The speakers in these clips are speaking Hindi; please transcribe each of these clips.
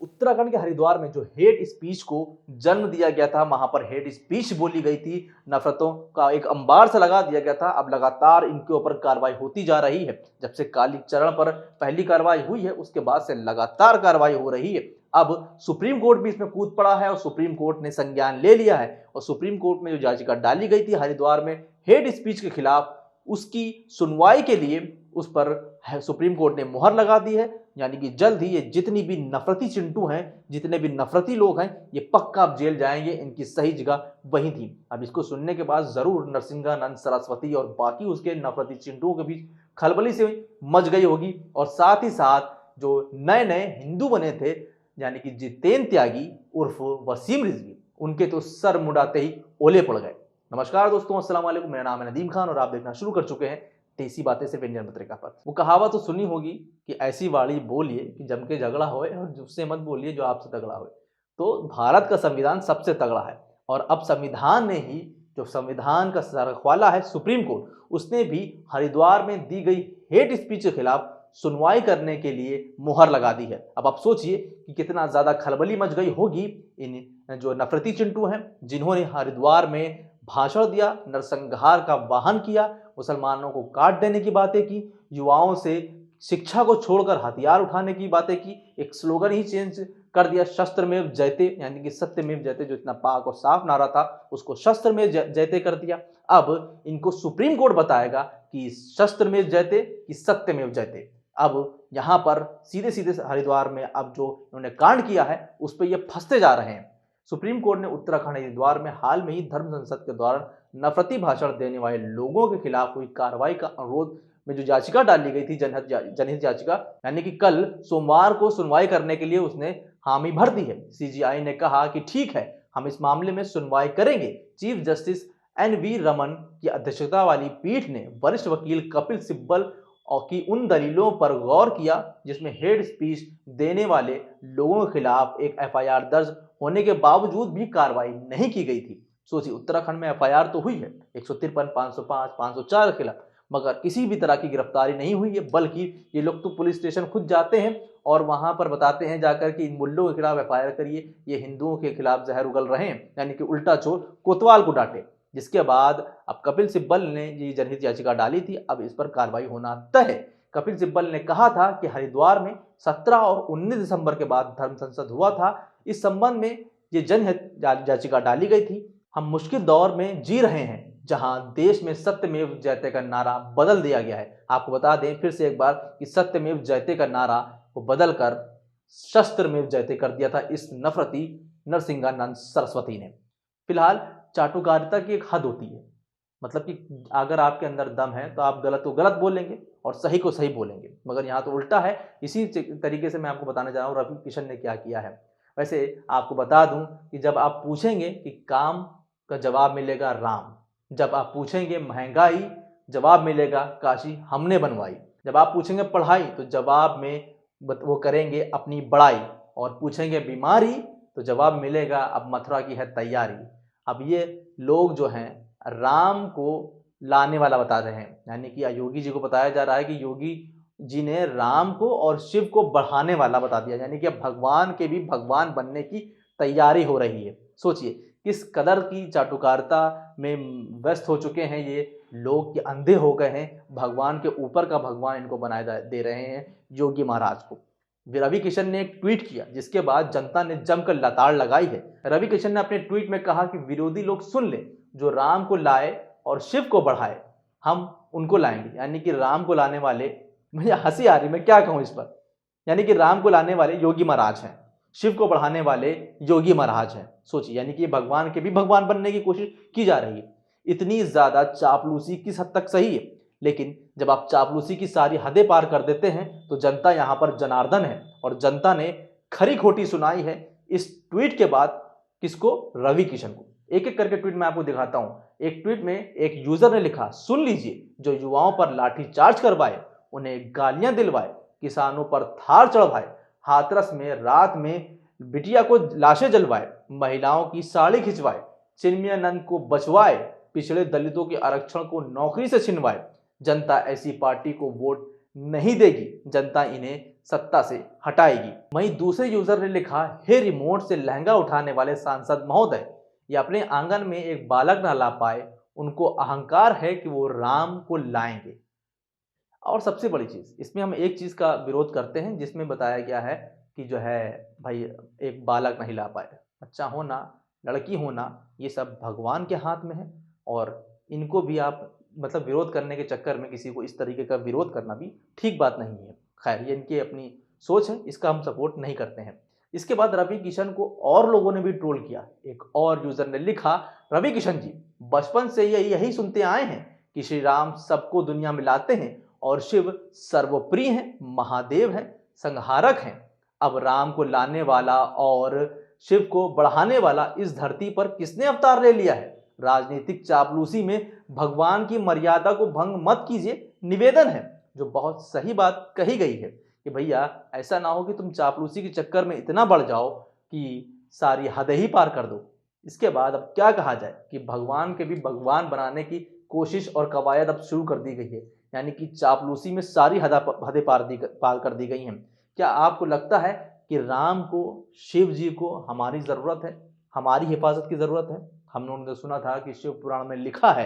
उत्तराखंड के हरिद्वार में जो हेट स्पीच को जन्म दिया गया था, वहां पर हेट स्पीच बोली गई थी, नफरतों का एक अंबार सा लगा दिया गया था। अब लगातार इनके ऊपर कार्रवाई होती जा रही है। जब से कालीचरण पर पहली कार्रवाई हुई है, उसके बाद से लगातार कार्रवाई हो रही है। अब सुप्रीम कोर्ट भी इसमें कूद पड़ा है और सुप्रीम कोर्ट ने संज्ञान ले लिया है। और सुप्रीम कोर्ट में जो याचिका डाली गई थी हरिद्वार में हेट स्पीच के खिलाफ, उसकी सुनवाई के लिए उस पर सुप्रीम कोर्ट ने मुहर लगा दी है। यानी कि जल्द ही ये जितनी भी नफरती चिंटू हैं, जितने भी नफरती लोग हैं, ये पक्का अब जेल जाएंगे। इनकी सही जगह वही थी। अब इसको सुनने के बाद जरूर नरसिंहानंद सरस्वती और बाकी उसके नफरती चिंटुओं के बीच खलबली से मच गई होगी। और साथ ही साथ जो नए नए हिंदू बने थे, यानी कि जितेंद्र त्यागी उर्फ वसीम रिजवी, उनके तो सर मुड़ाते ही ओले पड़ गए। नमस्कार दोस्तों, अस्सलाम वालेकुम। मेरा नाम है नदीम खान और आप देखना शुरू कर चुके हैं देसी बातें सिर्फ इंडियन पत्रिका पर। वो कहावत तो सुनी होगी कि ऐसी वाणी बोलिए कि जम के झगड़ा होए और उससे मत बोलिए जो आपसे तगड़ा होए। तो भारत का संविधान सबसे तगड़ा है और अब संविधान ने ही, जो संविधान का रखवाला है सुप्रीम कोर्ट, उसने भी हरिद्वार में दी गई हेट स्पीच के खिलाफ सुनवाई करने के लिए मुहर लगा दी है। अब आप सोचिए कि कितना ज्यादा खलबली मच गई होगी इन जो नफरती चिंटू हैं, जिन्होंने हरिद्वार में भाषण दिया, नरसंहार का वाहन किया, मुसलमानों को काट देने की बातें की, युवाओं से शिक्षा को छोड़कर हथियार उठाने की बातें की, एक स्लोगन ही चेंज कर दिया, शस्त्रमेव जयते, यानी कि सत्यमेव जयते, जो इतना पाक और साफ नारा था उसको शस्त्रमेव जयते कर दिया। अब इनको सुप्रीम कोर्ट बताएगा कि शस्त्रमेव जयते कि सत्यमेव जयते। अब यहाँ पर सीधे सीधे हरिद्वार में अब जो उन्होंने कांड किया है उस पर ये फंसते जा रहे हैं। सुप्रीम कोर्ट ने उत्तराखंड हरिद्वार में हाल में ही धर्म संसद के दौरान नफरती भाषण देने वाले लोगों के खिलाफ हुई कार्रवाई का अनुरोध में जो याचिका डाली गई थी, जनहित याचिका, यानी कि कल सोमवार को सुनवाई करने के लिए उसने हामी भर दी है। सीजीआई ने कहा कि ठीक है, हम इस मामले में सुनवाई करेंगे। Chief justice NV. रमन की अध्यक्षता वाली पीठ ने वरिष्ठ वकील कपिल सिब्बल और की उन दलीलों पर गौर किया जिसमें हेड स्पीच देने वाले लोगों के खिलाफ एक एफआईआर दर्ज होने के बावजूद भी कार्रवाई नहीं की गई थी। सोचिए, उत्तराखंड में एफआईआर तो हुई है 153, 505, 504 के खिलाफ, मगर किसी भी तरह की गिरफ्तारी नहीं हुई है। बल्कि ये लोग तो पुलिस स्टेशन खुद जाते हैं और वहां पर बताते हैं जाकर कि इन मुल्लों के खिलाफ एफआईआर करिए, ये हिंदुओं के खिलाफ जहर उगल रहे हैं, यानी कि उल्टा चोर कोतवाल को डांटे। जिसके बाद अब कपिल सिब्बल ने ये जनहित याचिका डाली थी। अब इस पर कार्रवाई होना तय है। कपिल सिब्बल ने कहा था कि हरिद्वार में 17 और 19 दिसंबर के बाद धर्म संसद हुआ था। इस संबंध में ये जनहित याचिका डाली गई थी। हम मुश्किल दौर में जी रहे हैं जहां देश में सत्यमेव जयते का नारा बदल दिया गया है। आपको बता दें फिर से एक बार कि सत्यमेव जयते का नारा को बदलकर शस्त्रमेव जयते कर दिया था इस नफरती नरसिंहानंद सरस्वती ने। फिलहाल चाटुकारिता की एक हद होती है, मतलब कि अगर आपके अंदर दम है तो आप गलत को गलत बोलेंगे और सही को सही बोलेंगे, मगर यहाँ तो उल्टा है। इसी तरीके से मैं आपको बताने जा रहा हूँ रवि किशन ने क्या किया है। वैसे आपको बता दूं कि जब आप पूछेंगे कि काम का जवाब मिलेगा राम, जब आप पूछेंगे महंगाई, जवाब मिलेगा काशी हमने बनवाई, जब आप पूछेंगे पढ़ाई तो जवाब में वो करेंगे अपनी बड़ाई, और पूछेंगे बीमारी तो जवाब मिलेगा अब मथुरा की है तैयारी। अब ये लोग जो हैं राम को लाने वाला बता रहे हैं, यानी कि योगी जी को बताया जा रहा है कि योगी जी ने राम को और शिव को बढ़ाने वाला बता दिया, यानी कि अब भगवान के भी भगवान बनने की तैयारी हो रही है। सोचिए किस कदर की चाटुकारिता में व्यस्त हो चुके हैं ये लोग कि अंधे हो गए हैं। भगवान के ऊपर का भगवान इनको बनाए दे रहे हैं योगी महाराज को। रवि किशन ने एक ट्वीट किया जिसके बाद जनता ने जमकर लताड़ लगाई है। रवि किशन ने अपने ट्वीट में कहा कि विरोधी लोग सुन ले, जो राम को लाए और शिव को बढ़ाए हम उनको लाएंगे, यानी कि राम को लाने वाले, मुझे हंसी आ रही, मैं क्या कहूं इस पर, यानी कि राम को लाने वाले योगी महाराज हैं, शिव को बढ़ाने वाले योगी महाराज हैं। सोचिए, यानी कि भगवान के भी भगवान बनने की कोशिश की जा रही है। इतनी ज्यादा चापलूसी किस हद तक सही है, लेकिन जब आप चापलूसी की सारी हदें पार कर देते हैं तो जनता यहां पर जनार्दन है और जनता ने खरी खोटी सुनाई है इस ट्वीट के बाद। किसको? रवि किशन को। एक एक करके ट्वीट मैं आपको दिखाता हूं। एक ट्वीट में एक यूजर ने लिखा, सुन लीजिए, जो युवाओं पर लाठीचार्ज करवाए, उन्हें गालियां दिलवाए, किसानों पर थार चढ़वाए, हाथरस में रात में बिटिया को लाशें जलवाए, महिलाओं की साड़ी खिंचवाए, चिन्मयानंद को बचवाए, पिछड़े दलितों के आरक्षण को नौकरी से छिनवाए, जनता ऐसी पार्टी को वोट नहीं देगी, जनता इन्हें सत्ता से हटाएगी। वहीं दूसरे यूजर ने लिखा, हे रिमोट से लहंगा उठाने वाले सांसद महोदय, ये अपने आंगन में एक बालक न ला पाए, उनको अहंकार है कि वो राम को लाएंगे। और सबसे बड़ी चीज इसमें हम एक चीज का विरोध करते हैं जिसमें बताया गया है कि जो है भाई एक बालक नहीं ला पाए, बच्चा होना, लड़की होना, ये सब भगवान के हाथ में है। और इनको भी आप मतलब विरोध करने के चक्कर में किसी को इस तरीके का विरोध करना भी ठीक बात नहीं है। खैर, ये इनकी अपनी सोच है, इसका हम सपोर्ट नहीं करते हैं। इसके बाद रवि किशन को और लोगों ने भी ट्रोल किया। एक और यूजर ने लिखा, रवि किशन जी, बचपन से यही सुनते आए हैं कि श्री राम सबको दुनिया में लाते हैं और शिव सर्वप्रिय हैं, महादेव हैं, संहारक हैं। अब राम को लाने वाला और शिव को बढ़ाने वाला इस धरती पर किसने अवतार ले लिया है? राजनीतिक चापलूसी में भगवान की मर्यादा को भंग मत कीजिए, निवेदन है। जो बहुत सही बात कही गई है कि भैया ऐसा ना हो कि तुम चापलूसी के चक्कर में इतना बढ़ जाओ कि सारी हदें ही पार कर दो। इसके बाद अब क्या कहा जाए कि भगवान के भी भगवान बनाने की कोशिश और कवायद अब शुरू कर दी गई है, यानी कि चापलूसी में सारी हदें पार कर दी गई हैं। क्या आपको लगता है कि राम को, शिव जी को हमारी ज़रूरत है, हमारी हिफाजत की ज़रूरत है? हम लोगों ने सुना था कि शिव पुराण में लिखा है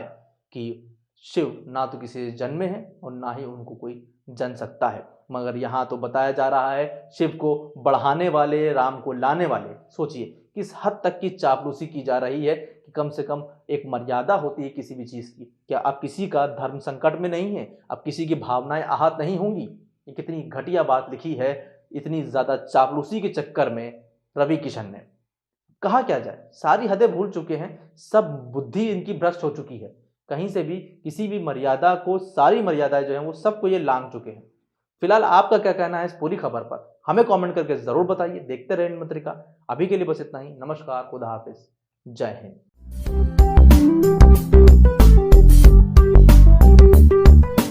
कि शिव ना तो किसी से जन्मे हैं और ना ही उनको कोई जन सकता है, मगर यहाँ तो बताया जा रहा है शिव को बढ़ाने वाले, राम को लाने वाले। सोचिए किस हद तक की चापलूसी की जा रही है कि कम से कम एक मर्यादा होती है किसी भी चीज़ की। क्या अब किसी का धर्म संकट में नहीं है? अब किसी की भावनाएं आहत नहीं होंगी? ये कितनी घटिया बात लिखी है इतनी ज़्यादा चापलूसी के चक्कर में रवि किशन ने। कहा क्या जाए, सारी हदें भूल चुके हैं, सब बुद्धि इनकी भ्रष्ट हो चुकी है। कहीं से भी किसी भी मर्यादा को, सारी मर्यादाएं जो हैं वो सबको ये लांघ चुके हैं। फिलहाल आपका क्या कहना है इस पूरी खबर पर? हमें कमेंट करके जरूर बताइए। देखते रहें पत्रिका। अभी के लिए बस इतना ही। नमस्कार, खुदा हाफिज, जय हिंद।